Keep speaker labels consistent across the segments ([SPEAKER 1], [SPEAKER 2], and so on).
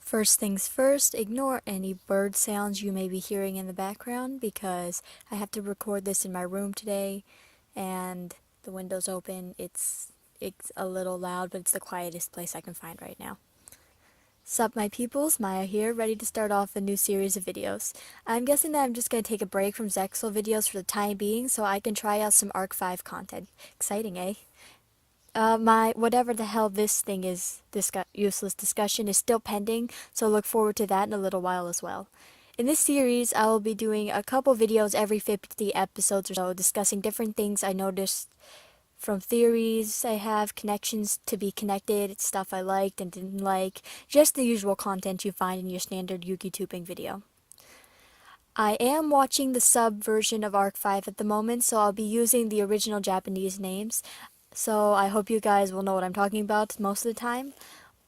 [SPEAKER 1] First things first, ignore any bird sounds you may be hearing in the background because I have to record this in my room today and the window's open. It's a little loud, but it's the quietest place I can find right now. Sup my peoples, Maya here, ready to start off a new series of videos. I'm guessing that I'm just going to take a break from Zexal videos for the time being so I can try out some Arc 5 content. Exciting, eh? My whatever the hell this thing is, useless discussion is still pending, so look forward to that in a little while as well. In this series, I will be doing a couple videos every 50 episodes or so, discussing different things I noticed from theories I have, connections to be connected, stuff I liked and didn't like, just the usual content you find in your standard Yuki-tubing video. I am watching the sub version of Arc 5 at the moment, so I'll be using the original Japanese names. So I hope you guys will know what I'm talking about most of the time.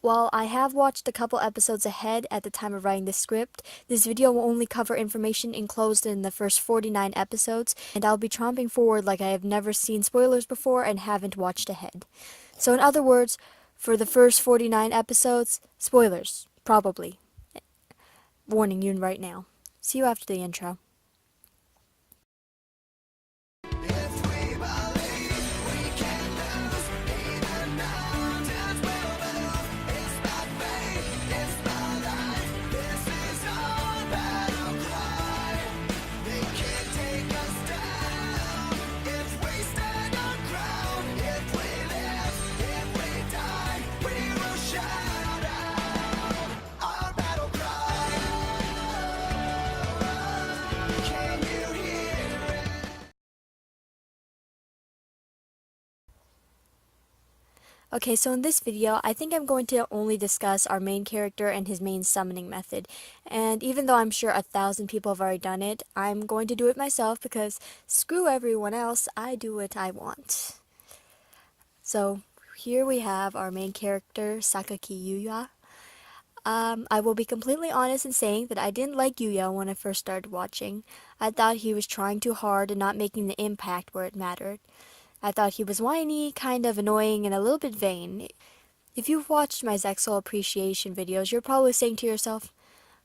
[SPEAKER 1] While I have watched a couple episodes ahead at the time of writing this script, this video will only cover information enclosed in the first 49 episodes, and I'll be tromping forward like I have never seen spoilers before and haven't watched ahead. So in other words, for the first 49 episodes, spoilers, probably. Warning you right now. See you after the intro. Okay, so in this video, I think I'm going to only discuss our main character and his main summoning method. And even though I'm sure 1,000 people have already done it, I'm going to do it myself because screw everyone else, I do what I want. So here we have our main character, Sakaki Yuya. I will be completely honest in saying that I didn't like Yuya when I first started watching. I thought he was trying too hard and not making the impact where it mattered. I thought he was whiny, kind of annoying, and a little bit vain. If you've watched my Zexal appreciation videos, you're probably saying to yourself,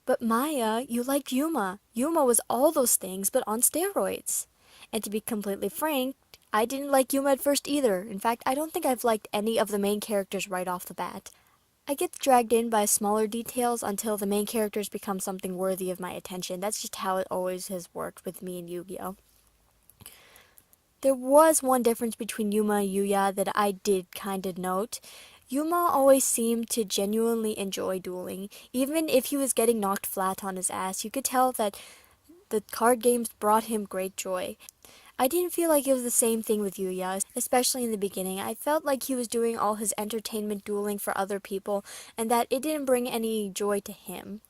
[SPEAKER 1] "But Maya, you liked Yuma. Yuma was all those things, but on steroids." And to be completely frank, I didn't like Yuma at first either. In fact, I don't think I've liked any of the main characters right off the bat. I get dragged in by smaller details until the main characters become something worthy of my attention. That's just how it always has worked with me and Yu-Gi-Oh! There was one difference between Yuma and Yuya that I did kind of note. Yuma always seemed to genuinely enjoy dueling. Even if he was getting knocked flat on his ass, you could tell that the card games brought him great joy. I didn't feel like it was the same thing with Yuya, especially in the beginning. I felt like he was doing all his entertainment dueling for other people, and that it didn't bring any joy to him.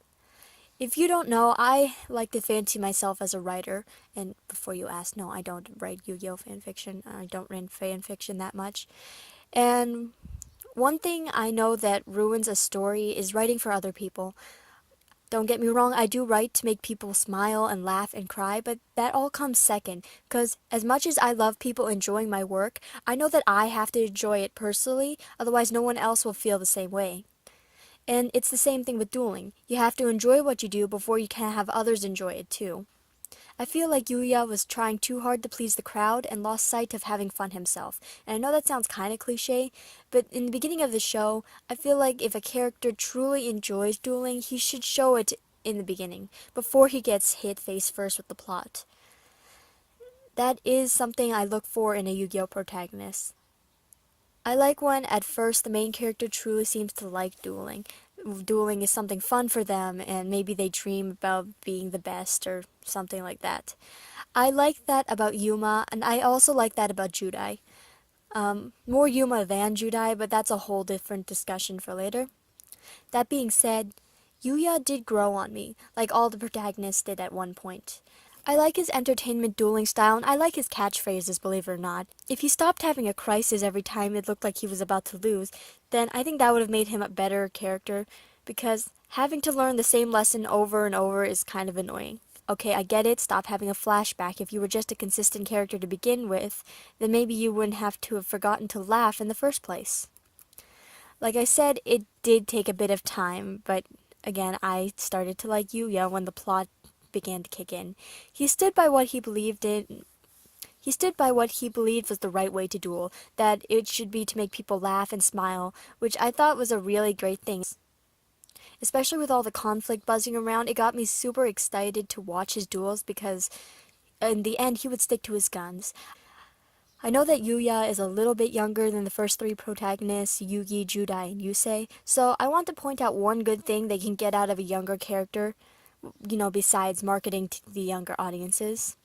[SPEAKER 1] If you don't know, I like to fancy myself as a writer, and before you ask, no, I don't write Yu-Gi-Oh! Fanfiction. I don't read fanfiction that much. And one thing I know that ruins a story is writing for other people. Don't get me wrong, I do write to make people smile and laugh and cry, but that all comes second, because as much as I love people enjoying my work, I know that I have to enjoy it personally, otherwise no one else will feel the same way. And it's the same thing with dueling. You have to enjoy what you do before you can have others enjoy it too. I feel like Yuya was trying too hard to please the crowd and lost sight of having fun himself. And I know that sounds kind of cliche, but in the beginning of the show, I feel like if a character truly enjoys dueling, he should show it in the beginning, before he gets hit face first with the plot. That is something I look for in a Yu-Gi-Oh! Protagonist. I like when, at first, the main character truly seems to like dueling. Dueling is something fun for them, and maybe they dream about being the best or something like that. I like that about Yuma, and I also like that about Judai. More Yuma than Judai, but that's a whole different discussion for later. That being said, Yuya did grow on me, like all the protagonists did at one point. I like his entertainment dueling style, and I like his catchphrases, believe it or not. If he stopped having a crisis every time it looked like he was about to lose, then I think that would have made him a better character, because having to learn the same lesson over and over is kind of annoying. Okay, I get it, stop having a flashback. If you were just a consistent character to begin with, then maybe you wouldn't have to have forgotten to laugh in the first place. Like I said, it did take a bit of time, but again, I started to like Yuya when the plot began to kick in. He stood by what he believed in. He stood by what he believed was the right way to duel, that it should be to make people laugh and smile, which I thought was a really great thing. Especially with all the conflict buzzing around, it got me super excited to watch his duels because in the end he would stick to his guns. I know that Yuya is a little bit younger than the first three protagonists, Yugi, Judai, and Yusei, so I want to point out one good thing they can get out of a younger character, besides marketing to the younger audiences.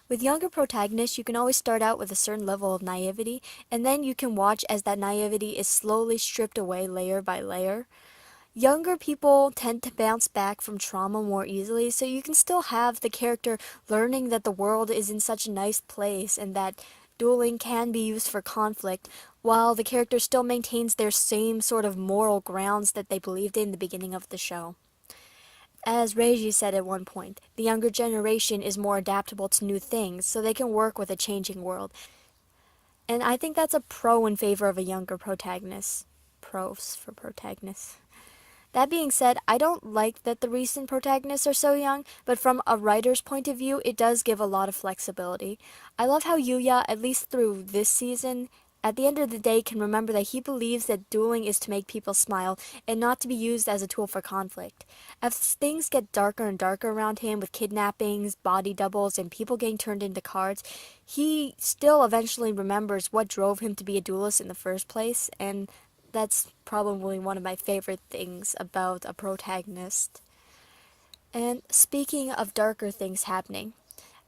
[SPEAKER 1] With younger protagonists, you can always start out with a certain level of naivety, and then you can watch as that naivety is slowly stripped away layer by layer. Younger people tend to bounce back from trauma more easily, so you can still have the character learning that the world is in such a nice place and that dueling can be used for conflict, while the character still maintains their same sort of moral grounds that they believed in the beginning of the show. As Reiji said at one point, the younger generation is more adaptable to new things, so they can work with a changing world. And I think that's a pro in favor of a younger protagonist. Pros for protagonists. That being said, I don't like that the recent protagonists are so young, but from a writer's point of view, it does give a lot of flexibility. I love how Yuya, at least through this season, at the end of the day can remember that he believes that dueling is to make people smile and not to be used as a tool for conflict. As things get darker and darker around him with kidnappings, body doubles, and people getting turned into cards, he still eventually remembers what drove him to be a duelist in the first place, and that's probably one of my favorite things about a protagonist. And speaking of darker things happening,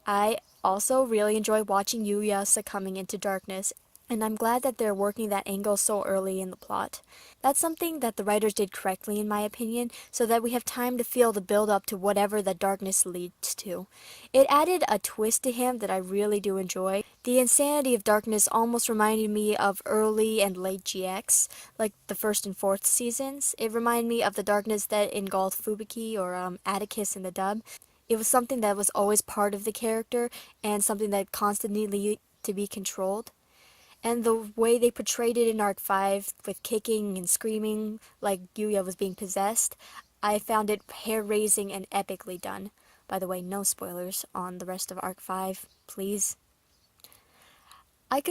[SPEAKER 1] I also really enjoy watching Yuya succumbing into darkness, and I'm glad that they're working that angle so early in the plot. That's something that the writers did correctly in my opinion, so that we have time to feel the build up to whatever the darkness leads to. It added a twist to him that I really do enjoy. The insanity of darkness almost reminded me of early and late GX, like the first and fourth seasons. It reminded me of the darkness that engulfed Fubuki or Atticus in the dub. It was something that was always part of the character and something that constantly needed to be controlled. And the way they portrayed it in Arc 5 with kicking and screaming like Yuya was being possessed, I found it hair-raising and epically done. By the way, no spoilers on the rest of Arc 5, please. I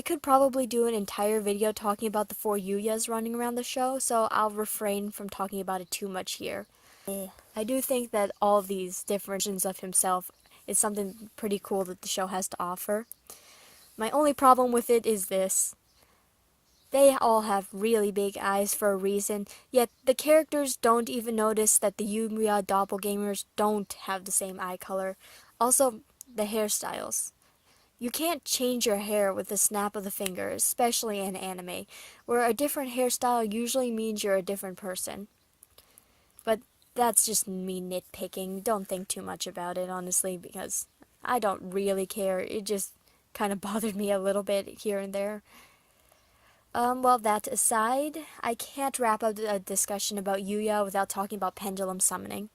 [SPEAKER 1] could probably do an entire video talking about the 4 Yuyas running around the show, so I'll refrain from talking about it too much here. I do think that all of these different versions of himself is something pretty cool that the show has to offer. My only problem with it is this. They all have really big eyes for a reason, yet the characters don't even notice that the Yuya doppelgangers don't have the same eye color. Also, the hairstyles. You can't change your hair with the snap of the finger, especially in anime, where a different hairstyle usually means you're a different person. But that's just me nitpicking. Don't think too much about it, honestly, because I don't really care. It just kind of bothered me a little bit here and there. Well, that aside, I can't wrap up a discussion about Yuya without talking about pendulum summoning.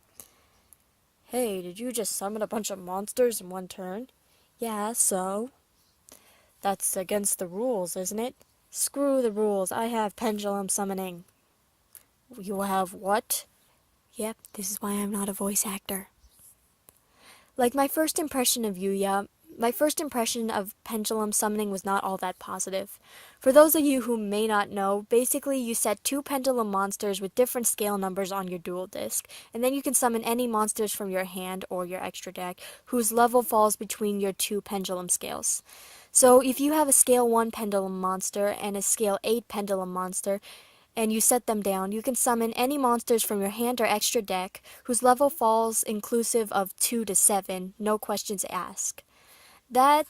[SPEAKER 1] Hey, did you just summon a bunch of monsters in one turn? Yeah, so? That's against the rules, isn't it? Screw the rules, I have pendulum summoning. You have what? Yep, this is why I'm not a voice actor. Like my first impression of Yuya, my first impression of pendulum summoning was not all that positive. For those of you who may not know, basically you set 2 pendulum monsters with different scale numbers on your duel disc, and then you can summon any monsters from your hand or your extra deck whose level falls between your 2 pendulum scales. So if you have a scale 1 pendulum monster and a scale 8 pendulum monster, and you set them down, you can summon any monsters from your hand or extra deck whose level falls inclusive of 2 to 7, no questions asked. That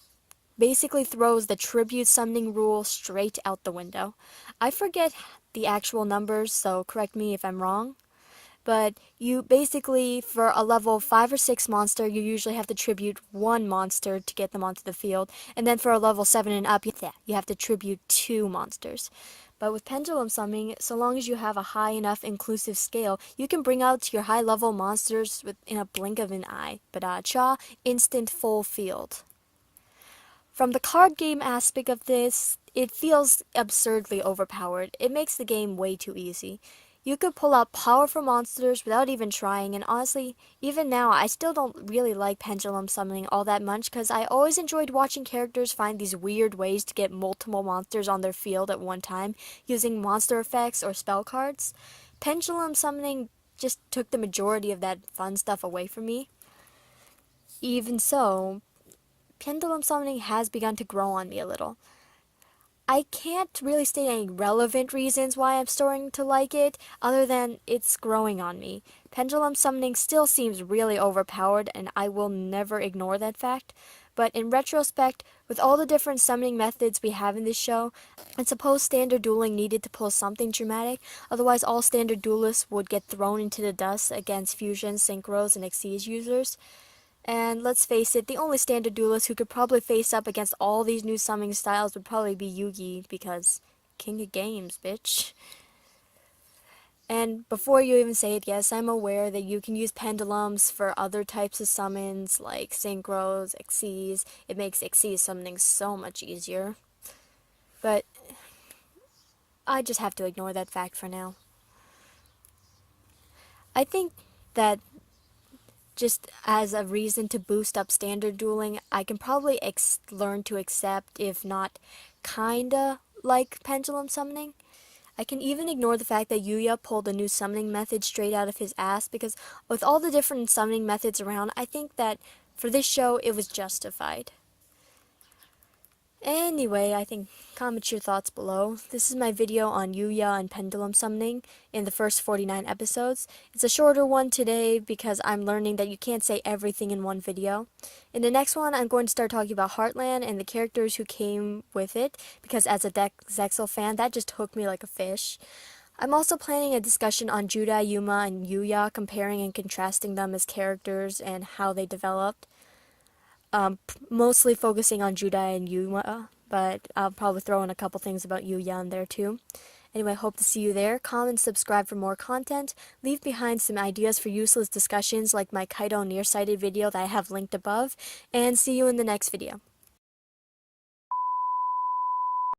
[SPEAKER 1] basically throws the tribute summoning rule straight out the window. I forget the actual numbers, so correct me if I'm wrong. But you basically, for a level 5 or 6 monster, you usually have to tribute 1 monster to get them onto the field. And then for a level 7 and up, you have to tribute 2 monsters. But with pendulum summoning, so long as you have a high enough inclusive scale, you can bring out your high level monsters in a blink of an eye. But instant full field. From the card game aspect of this, it feels absurdly overpowered. It makes the game way too easy. You could pull out powerful monsters without even trying, and honestly, even now, I still don't really like pendulum summoning all that much because I always enjoyed watching characters find these weird ways to get multiple monsters on their field at one time using monster effects or spell cards. Pendulum summoning just took the majority of that fun stuff away from me. Even so, pendulum summoning has begun to grow on me a little. I can't really state any relevant reasons why I'm starting to like it, other than it's growing on me. Pendulum summoning still seems really overpowered, and I will never ignore that fact. But in retrospect, with all the different summoning methods we have in this show, I suppose standard dueling needed to pull something dramatic, otherwise all standard duelists would get thrown into the dust against fusion, synchros, and exceeds users. And let's face it, the only standard duelist who could probably face up against all these new summoning styles would probably be Yugi, because king of games, bitch. And before you even say it, yes, I'm aware that you can use pendulums for other types of summons, like synchros, exceeds. It makes exceed summoning so much easier. But I just have to ignore that fact for now. I think that just as a reason to boost up standard dueling, I can probably learn to accept, if not kinda like pendulum summoning. I can even ignore the fact that Yuya pulled a new summoning method straight out of his ass, because with all the different summoning methods around, I think that for this show it was justified. Anyway, I think comment your thoughts below. This is my video on Yuya and Pendulum summoning in the first 49 episodes. It's a shorter one today because I'm learning that you can't say everything in one video. In the next one, I'm going to start talking about Heartland and the characters who came with it, because as a Zexal fan, that just hooked me like a fish. I'm also planning a discussion on Judah, Yuma, and Yuya, comparing and contrasting them as characters and how they developed. Mostly focusing on Judah and Yuma, but I'll probably throw in a couple things about Yuya in there too. Anyway, hope to see you there. Comment, subscribe for more content. Leave behind some ideas for useless discussions like my Kaido nearsighted video that I have linked above. And see you in the next video.